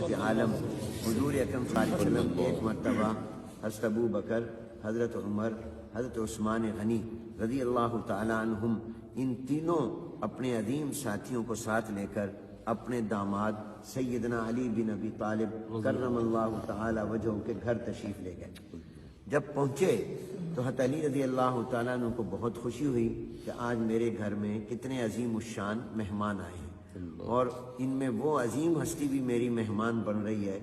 کے عالم حضور اکرم صلی اللہ علیہ وسلم ایک مرتبہ حضرت ابو بکر، حضرت عمر، حضرت عثمان غنی رضی اللہ تعالیٰ عنہم، ان تینوں اپنے عظیم ساتھیوں کو ساتھ لے کر اپنے داماد سیدنا علی بن ابی طالب کرم اللہ تعالی وجہہ کے گھر تشریف لے گئے۔ جب پہنچے تو حضرت علی رضی اللہ تعالیٰ عنہ کو بہت خوشی ہوئی کہ آج میرے گھر میں کتنے عظیم الشان مہمان آئے ہیں، اور ان میں وہ عظیم ہستی بھی میری مہمان بن رہی ہے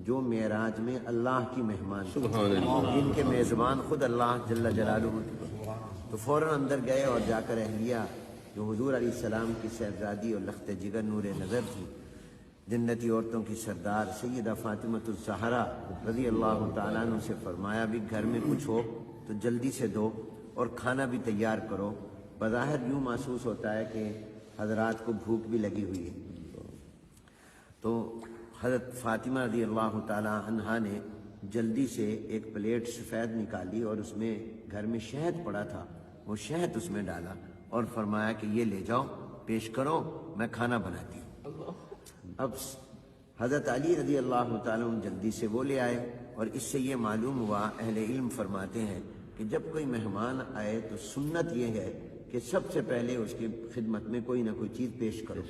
جو معراج میں اللہ کی مہمان، ان کے میزبان خود اللہ جل جلالہ۔ تو فوراً اندر گئے اور جا کر اہلیہ جو حضور علیہ السلام کی صاحبزادی اور لخت جگر نور نظر تھی، جنتی عورتوں کی سردار سیدہ فاطمۃ الزہرا رضی اللہ تعالیٰ عنہ سے فرمایا بھی گھر میں کچھ ہو تو جلدی سے دو اور کھانا بھی تیار کرو۔ بظاہر یوں محسوس ہوتا ہے کہ حضرات کو بھوک بھی لگی ہوئی ہے۔ تو حضرت فاطمہ رضی اللہ تعالیٰ عنہا نے جلدی سے ایک پلیٹ سفید نکالی اور اس میں گھر میں شہد پڑا تھا، وہ شہد اس میں ڈالا اور فرمایا کہ یہ لے جاؤ، پیش کرو، میں کھانا بناتی ہوں۔ اب حضرت علی رضی اللہ تعالیٰ عنہ جلدی سے وہ لے آئے، اور اس سے یہ معلوم ہوا، اہل علم فرماتے ہیں کہ جب کوئی مہمان آئے تو سنت یہ ہے کہ سب سے پہلے اس کی خدمت میں کوئی نہ کوئی چیز پیش کرو۔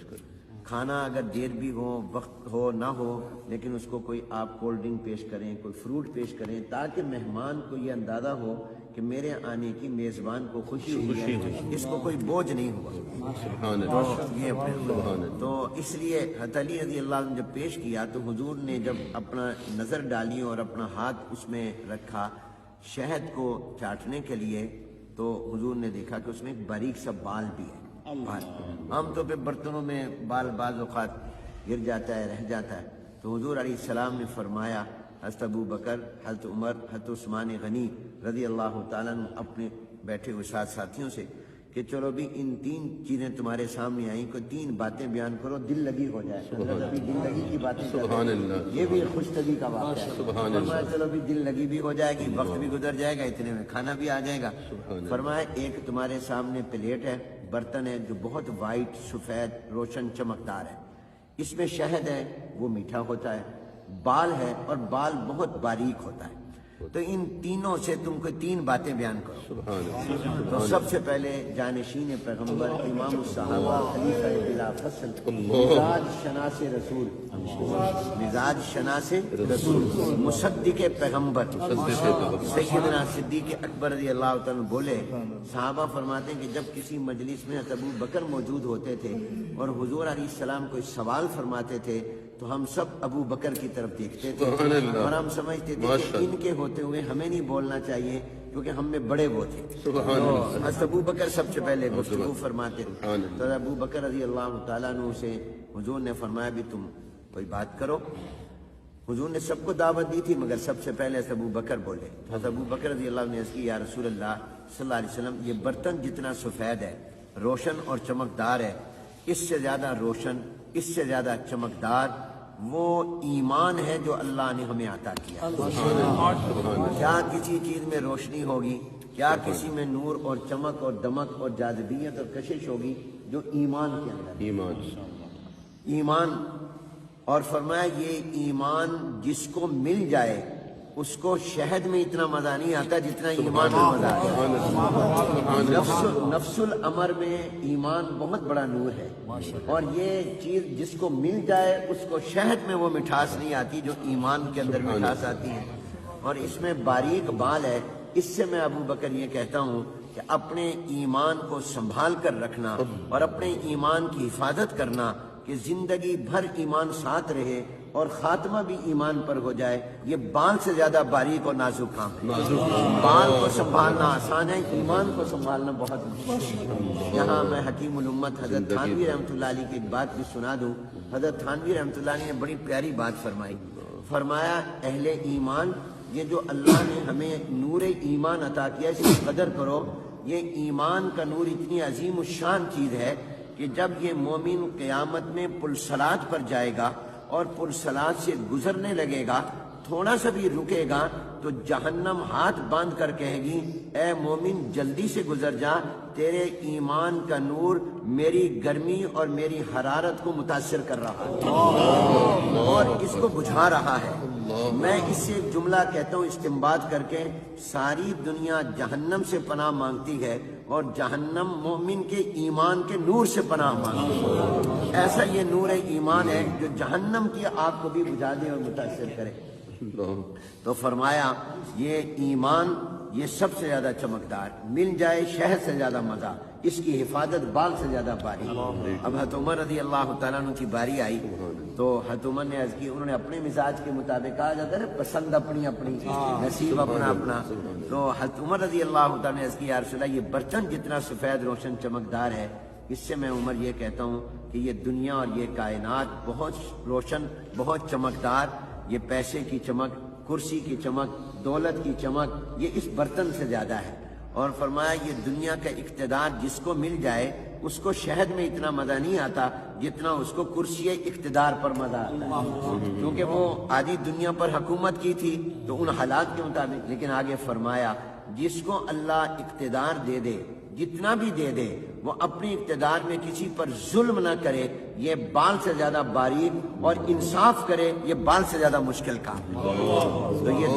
کھانا اگر دیر بھی ہو، وقت ہو نہ ہو، لیکن اس کو کوئی آپ کولڈ ڈرنک پیش کریں، کوئی فروٹ پیش کریں، تاکہ مہمان کو یہ اندازہ ہو کہ میرے آنے کی میزبان کو خوشی ہوئی ہے، اس کو کوئی بوجھ نہیں ہوا۔ تو اس لیے حضرت علی رضی اللہ عنہ جب پیش کیا تو حضور نے جب اپنا نظر ڈالی اور اپنا ہاتھ اس میں رکھا شہد کو چاٹنے کے لیے، تو حضور نے دیکھا کہ اس میں ایک باریک سا بال بھی ہے۔ عام طور پہ برتنوں میں بال بعض اوقات گر جاتا ہے، رہ جاتا ہے، تو حضور علیہ السلام نے فرمایا حضرت ابو بکر، حضرت عمر، حضرت عثمان غنی رضی اللہ تعالیٰ عنہ اپنے بیٹھے ہوئے ساتھ ساتھیوں سے کہ چلو بھی ان تین چیزیں تمہارے سامنے آئیں، کوئی تین باتیں بیان کرو، دل لگی ہو جائے۔ ابھی دل لگی کی باتیں یہ بھی خوش طبی کا واقعہ ہے۔ فرمایا چلو بھی دل لگی بھی ہو جائے گی، وقت بھی گزر جائے گا، اتنے میں کھانا بھی آ جائے گا۔ فرمایا ایک تمہارے سامنے پلیٹ ہے، برتن ہے جو بہت وائٹ، سفید، روشن، چمکدار ہے، اس میں شہد ہے، وہ میٹھا ہوتا ہے، بال ہے اور بال بہت باریک ہوتا ہے، تو ان تینوں سے تم کو تین باتیں بیان کرو۔ تو سب سے پہلے جانشین پیغمبر، امام الصحابہ، خلیفہ بلا فصل، مزاج شناس رسول، مزاج شناس رسول، مصدق پیغمبر سیدنا صدیق اکبر رضی اللہ تعالیٰ بولے۔ صحابہ فرماتے ہیں کہ جب کسی مجلس میں ابو بکر موجود ہوتے تھے اور حضور علیہ السلام کوئی سوال فرماتے تھے تو ہم سب ابو بکر کی طرف دیکھتے تھے اور ہم سمجھتے تھے کہ ان کے ہوتے ہوئے ہمیں نہیں بولنا چاہیے کیونکہ ہم میں بڑے وہ تھے۔ حضرت ابو بکر سب سے پہلے گفتگو فرماتے تھے، تو ابو بکر رضی اللہ تعالیٰ عنہ سے حضور نے فرمایا بھی تم کوئی بات کرو۔ حضور نے سب کو دعوت دی تھی مگر سب سے پہلے ابو بکر بولے۔ حضرت ابو بکر رضی اللہ عنہ نے عرض کی یا رسول اللہ صلی اللہ علیہ وسلم، یہ برتن جتنا سفید ہے، روشن اور چمکدار ہے، اس سے زیادہ روشن، اس سے زیادہ چمکدار وہ ایمان ہے جو اللہ نے ہمیں عطا کیا۔ کیا کسی چیز میں روشنی ہوگی، کیا کسی میں نور اور چمک اور دمک اور جاذبیت اور کشش ہوگی جو ایمان کے اندر ایمان۔ اور فرمایا یہ ایمان جس کو مل جائے اس کو شہد میں اتنا مزہ نہیں آتا جتنا ایمان میں مزہ آتا ہے۔ نفس الامر میں ایمان بہت بڑا نور ہے، اور یہ چیز جس کو مل جائے اس کو شہد میں وہ مٹھاس نہیں آتی جو ایمان کے اندر مٹھاس آتی ہے۔ اور اس میں باریک بال ہے، اس سے میں ابو بکر یہ کہتا ہوں کہ اپنے ایمان کو سنبھال کر رکھنا اور اپنے ایمان کی حفاظت کرنا کہ زندگی بھر ایمان ساتھ رہے اور خاتمہ بھی ایمان پر ہو جائے، یہ بال سے زیادہ باریک اور نازک کام ہے۔ بال کو سنبھالنا آسان ہے، ایمان کو سنبھالنا بہت مشکل ہے۔ یہاں میں حکیم الامت حضرت تھانوی رحمۃ اللہ علیہ کی ایک بات بھی سنا دوں۔ حضرت تھانوی رحمۃ اللہ علیہ نے بڑی پیاری بات فرمائی۔ فرمایا اہل ایمان، یہ جو اللہ نے ہمیں نور ایمان عطا کیا اس کی قدر کرو۔ یہ ایمان کا نور اتنی عظیم الشان چیز ہے کہ جب یہ مومن قیامت میں پلصلات پر جائے گا اور پلصلات سے گزرنے لگے گا تھوڑا سا بھی رکے گا تو جہنم ہاتھ باندھ کر کہے گی اے مومن جلدی سے گزر جا، تیرے ایمان کا نور میری گرمی اور میری حرارت کو متاثر کر رہا ہے اور اس کو بجھا رہا ہے۔ میں اس سے ایک جملہ کہتا ہوں استنباط کر کے، ساری دنیا جہنم سے پناہ مانگتی ہے اور جہنم مومن کے ایمان کے نور سے پناہ مانگتی ہے۔ ایسا یہ نور ایمان ہے جو جہنم کی آگ کو بھی بجھا دے اور متاثر کرے۔ تو فرمایا یہ ایمان یہ سب سے زیادہ چمکدار، مل جائے شہد سے زیادہ مزہ، اس کی حفاظت بال سے زیادہ باریک۔ اب حضرت عمر رضی اللہ تعالیٰ عنہ کی باری آئی تو حضرت عمر نے عرض کی، انہوں نے اپنے مزاج کے مطابق، کہا جاتا ہے پسند اپنی اپنی، نصیب اپنا اپنا، تو حضرت عمر رضی اللہ تعالیٰ نے عرض کی یا رسول اللہ یہ برتن جتنا سفید روشن چمکدار ہے، اس سے میں عمر یہ کہتا ہوں کہ یہ دنیا اور یہ کائنات بہت روشن، بہت چمکدار، یہ پیسے کی چمک، کرسی کی چمک، دولت کی چمک یہ اس برتن سے زیادہ ہے۔ اور فرمایا یہ دنیا کا اقتدار جس کو مل جائے اس کو شہد میں اتنا مزہ نہیں آتا جتنا اس کو کرسی اقتدار پر مزہ آتا ہے، کیونکہ وہ آدھی دنیا پر حکومت کی تھی تو ان حالات کے مطابق۔ لیکن آگے فرمایا جس کو اللہ اقتدار دے دے، جتنا بھی دے دے، وہ اپنی اقتدار میں کسی پر ظلم نہ کرے، یہ بال سے زیادہ باریک، اور انصاف کرے یہ بال سے زیادہ مشکل کام ہے۔ تو یہ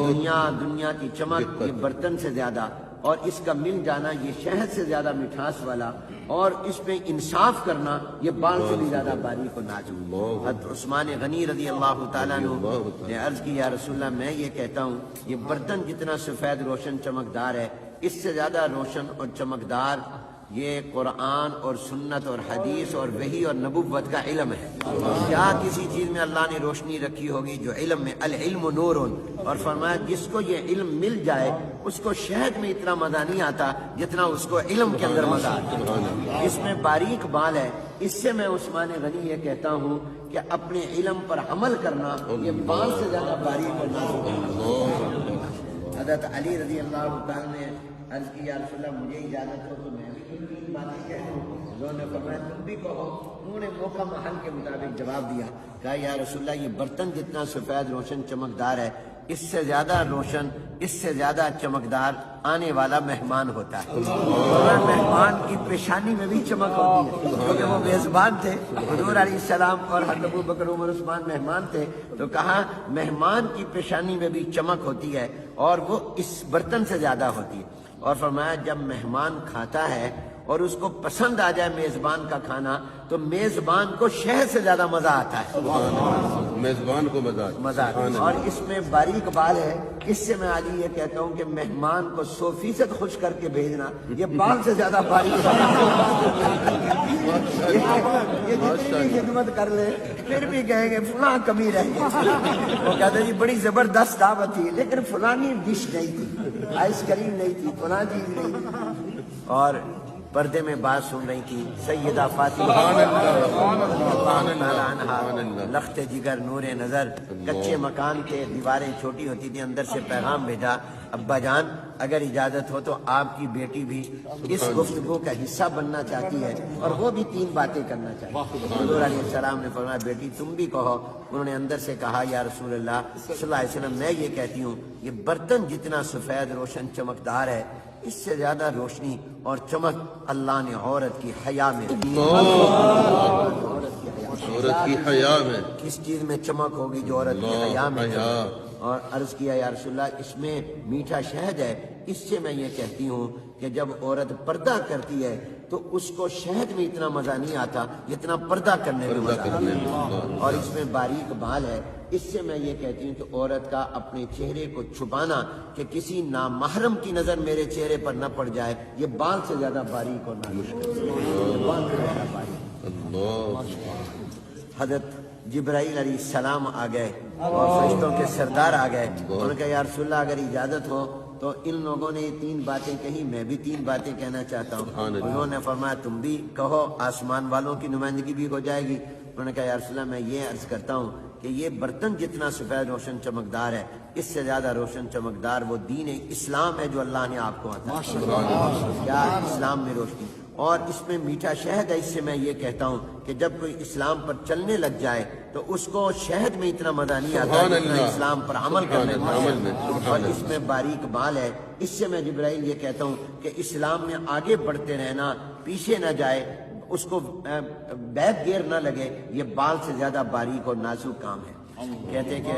دنیا کی چمک یہ برتن سے زیادہ، اور اس کا مل جانا یہ شہد سے زیادہ مٹھاس والا، اور اس میں انصاف کرنا یہ بال سے بھی زیادہ باریک و نازک۔ حضرت عثمان غنی رضی اللہ تعالیٰ عنہ نے عرض کی یا رسول اللہ میں یہ کہتا ہوں یہ برتن جتنا سفید روشن چمکدار ہے، اس سے زیادہ روشن اور چمکدار یہ قرآن اور سنت اور حدیث اور وحی اور نبوت کا علم ہے۔ کیا کسی چیز میں اللہ نے روشنی رکھی ہوگی جو علم میں، العلم نور، اور فرمایا جس کو یہ علم مل جائے اس کو شہد میں اتنا مزہ نہیں آتا جتنا اس کو علم کے اندر مزہ آتا۔ اس میں باریک بال ہے، اس سے میں عثمان غنی یہ کہتا ہوں کہ اپنے علم پر عمل کرنا یہ بال سے زیادہ باریک اور نازک ہے۔ حضرت علی رضی اللہ تعالیٰ نے عرض کی یا رسول اللہ مجھے اجازت ہو تو میں بھی تین باتیں کہہ دوں۔ انہوں نے فرمایا تم بھی کہو۔ انہوں نے موقع محل کے مطابق جواب دیا، کہا یا رسول اللہ یہ برتن جتنا سفید روشن چمکدار ہے، اس سے زیادہ روشن، اس سے زیادہ چمکدار آنے والا مہمان ہوتا ہے۔ اور مہمان کی پیشانی میں بھی چمک ہوتی ہے، کیونکہ وہ میزبان تھے، حضور علیہ السلام اور حضرت ابو بکر عمر عثمان مہمان تھے، تو کہا مہمان کی پیشانی میں بھی چمک ہوتی ہے اور وہ اس برتن سے زیادہ ہوتی ہے۔ اور فرمایا جب مہمان کھاتا ہے اور اس کو پسند آ جائے میزبان کا کھانا تو میزبان کو شہد سے زیادہ مزہ آتا ہے، میزبان کو مزہ آتا ہے۔ اور اس میں باریک بال ہے، اس سے میں آج یہ کہتا ہوں کہ مہمان کو 100% خوش کر کے بھیجنا یہ بال سے زیادہ باریک ہے۔ یہ جتنی خدمت کر لے پھر بھی کہیں گے فلاں کمی رہ گئی، وہ کہتے جی بڑی زبردست دعوت تھی لیکن فلانی ڈش نہیں تھی، آئس کریم نہیں تھی، فلاں چیز نہیں تھی۔ اور پردے میں بات سن رہی تھی سیدہ فاطمہ لخت جگر نور نظر، کچے مکان تھے، دیواریں چھوٹی ہوتی تھی، اندر سے پیغام بھیجا ابا جان اگر اجازت ہو تو آپ کی بیٹی بھی اس گفتگو کا حصہ بننا چاہتی ہے اور وہ بھی 3 باتیں کرنا چاہتی ہے۔ حضور علیہ السلام نے فرمایا بیٹی تم بھی کہو۔ انہوں نے اندر سے کہا یا رسول اللہ صلی اللہ علیہ وسلم میں یہ کہتی ہوں یہ برتن جتنا سفید روشن چمکدار ہے اس سے زیادہ روشنی اور چمک اللہ نے عورت کی حیا میں، عورت کی حیا میں، کس چیز میں چمک ہوگی جو عورت کی حیا میں۔ اور عرض کیا یا رسول اللہ اس میں میٹھا شہد ہے، اس سے میں یہ کہتی ہوں کہ جب عورت پردہ کرتی ہے تو اس کو شہد میں اتنا مزہ نہیں آتا جتنا پردہ کرنے میں مزہ آتا ہے۔ اور اس میں باریک بال ہے، اس سے میں یہ کہتی ہوں کہ عورت کا اپنے چہرے کو چھپانا کہ کسی نامحرم کی نظر میرے چہرے پر نہ پڑ جائے یہ بال سے زیادہ باریک اور حضرت جبرائیل علیہ السلام آ گئے اور فرشتوں کے سردار آ گئے، انہوں نے کہا یا رسول اللہ اگر اجازت ہو تو ان لوگوں نے 3 باتیں کہی، میں بھی 3 باتیں کہنا چاہتا ہوں۔ انہوں نے فرمایا تم بھی کہو، آسمان والوں کی نمائندگی بھی ہو جائے گی۔ انہوں نے کہا یا رسول اللہ میں یہ عرض کرتا ہوں کہ یہ برتن جتنا سفید روشن چمکدار ہے اس سے زیادہ روشن چمکدار وہ دین اسلام ہے جو اللہ نے آپ کو عطا کیا۔ کیا اسلام میں روشنی، اور اس میں میٹھا شہد ہے، اس سے میں یہ کہتا ہوں کہ جب کوئی اسلام پر چلنے لگ جائے تو اس کو شہد میں اتنا مزہ نہیں آتا سبحان جتنا اللہ، اسلام پر عمل کرنے سبحان میں اللہ، عمل میں، اور اس میں باریک بال ہے۔ اس سے میں جبرائیل یہ کہتا ہوں کہ اسلام میں آگے بڑھتے رہنا، پیچھے نہ جائے، اس کو بیک گیئر نہ لگے، یہ بال سے زیادہ باریک اور نازک کام ہے۔ کہتے ہیں کہ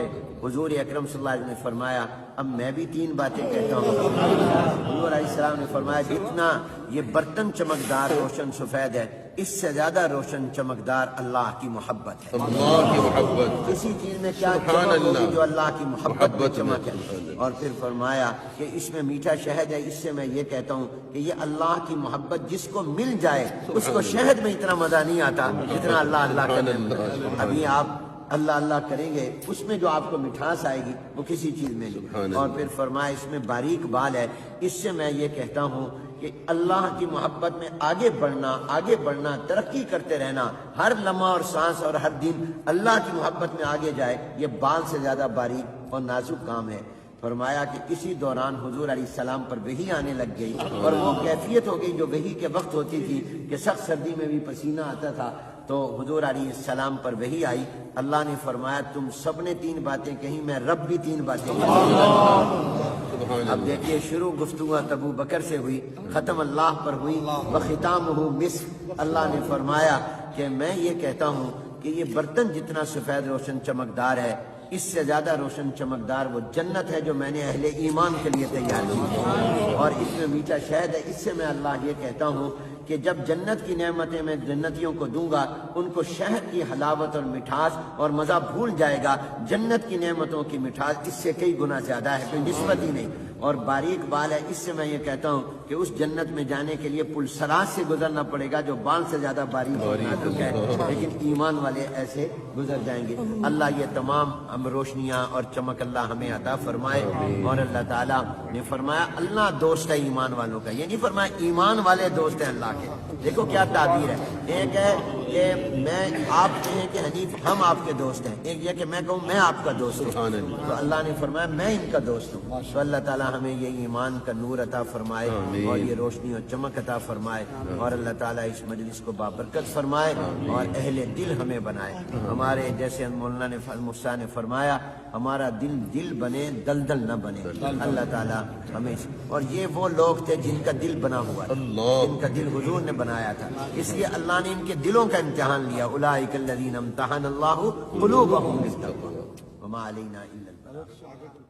حضور اکرم صلی اللہ علیہ وسلم نے فرمایا اب میں بھی 3 باتیں کہتا ہوں۔ حضور علیہ السلام نے فرمایا جتنا یہ برتن چمکدار روشن سفید ہے، اس سے زیادہ روشن چمکدار اللہ کی محبت ہے۔ اللہ کی محبت، کسی چیز میں کیا سبحان چمک ہوگی اللہ، جو اللہ کی محبت میں محبت چمک میں، ہے۔ اور پھر فرمایا کہ اس میں میٹھا شہد ہے، اس سے میں یہ کہتا ہوں کہ یہ اللہ کی محبت جس کو مل جائے اس کو شہد میں اتنا مزہ نہیں آتا جتنا اللہ اللہ کرنے میں۔ ابھی آپ اللہ اللہ کریں گے، اس میں جو آپ کو مٹھاس آئے گی وہ کسی چیز میں نہیں۔ اور پھر فرمایا اس میں باریک بال ہے، اس سے میں یہ کہتا ہوں کہ اللہ کی محبت میں آگے بڑھنا، ترقی کرتے رہنا، ہر لمحہ اور سانس اور ہر دن اللہ کی محبت میں آگے جائے، یہ بال سے زیادہ باریک اور نازک کام ہے۔ فرمایا کہ کسی دوران حضور علیہ السلام پر وحی آنے لگ گئی، اور وہ کیفیت ہو گئی جو وحی کے وقت ہوتی تھی کہ سخت سردی میں بھی پسینہ آتا تھا، تو حضور علیہ السلام پر وحی آئی۔ اللہ نے فرمایا تم سب نے 3 باتیں کہیں، میں رب بھی 3 باتیں کہیں۔ اب دیکھیے شروع گفتگو ابو بکر سے ہوئی، ختم اللہ پر ہوئی، وختامہ مسک۔ اللہ نے فرمایا کہ میں یہ کہتا ہوں کہ یہ برتن جتنا سفید روشن چمکدار ہے، اس سے زیادہ روشن چمکدار وہ جنت ہے جو میں نے اہل ایمان کے لیے تیار کی ہے، اور اس میں میٹھا شہد ہے۔ اس سے میں اللہ یہ کہتا ہوں کہ جب جنت کی نعمتیں میں جنتیوں کو دوں گا، ان کو شہد کی حلاوت اور مٹھاس اور مزہ بھول جائے گا۔ جنت کی نعمتوں کی مٹھاس اس سے کئی گنا زیادہ ہے، کوئی نسبت ہی نہیں۔ اور باریک بال ہے، اس سے میں یہ کہتا ہوں کہ اس جنت میں جانے کے لیے پل صراط سے گزرنا پڑے گا جو بال سے زیادہ باریک اور نازک ہے، لیکن ایمان والے ایسے گزر جائیں گے۔ اللہ یہ تمام ہم روشنیاں اور چمک اللہ ہمیں عطا فرمائے۔ اور اللہ تعالیٰ نے فرمایا اللہ دوست ہے ایمان والوں کا، یہ نہیں فرمایا ایمان والے دوست ہیں اللہ کے۔ دیکھو کیا تعبیر ہے، ایک ہے کہ میں آپ کہیں کہ حنیف ہم آپ کے دوست ہیں، ایک یہ کہ میں کہوں میں آپ کا دوست ہوں، تو اللہ نے فرمایا میں ان کا دوست ہوں۔ تو اللہ تعالیٰ ہمیں یہ ایمان کا نور عطا فرمائے اور یہ روشنی اور چمک عطا فرمائے، اور اللہ تعالیٰ اس مجلس کو بابرکت فرمائے اور اہل دل ہمیں بنائے۔ ہمارے جیسے مولانا مفتی نے فرمایا ہمارا دل بنے، دلدل نہ بنے۔ اللہ تعالیٰ ہمیں، اور یہ وہ لوگ تھے جن کا دل بنا ہوا ہے، جن کا دل حضور نے بنایا تھا، اس لیے اللہ نے ان کے دلوں کا امتحان لیا۔ اولئک الذین امتحن اللہ قلوبہم بالتقوی وما علینا الا البلاغ۔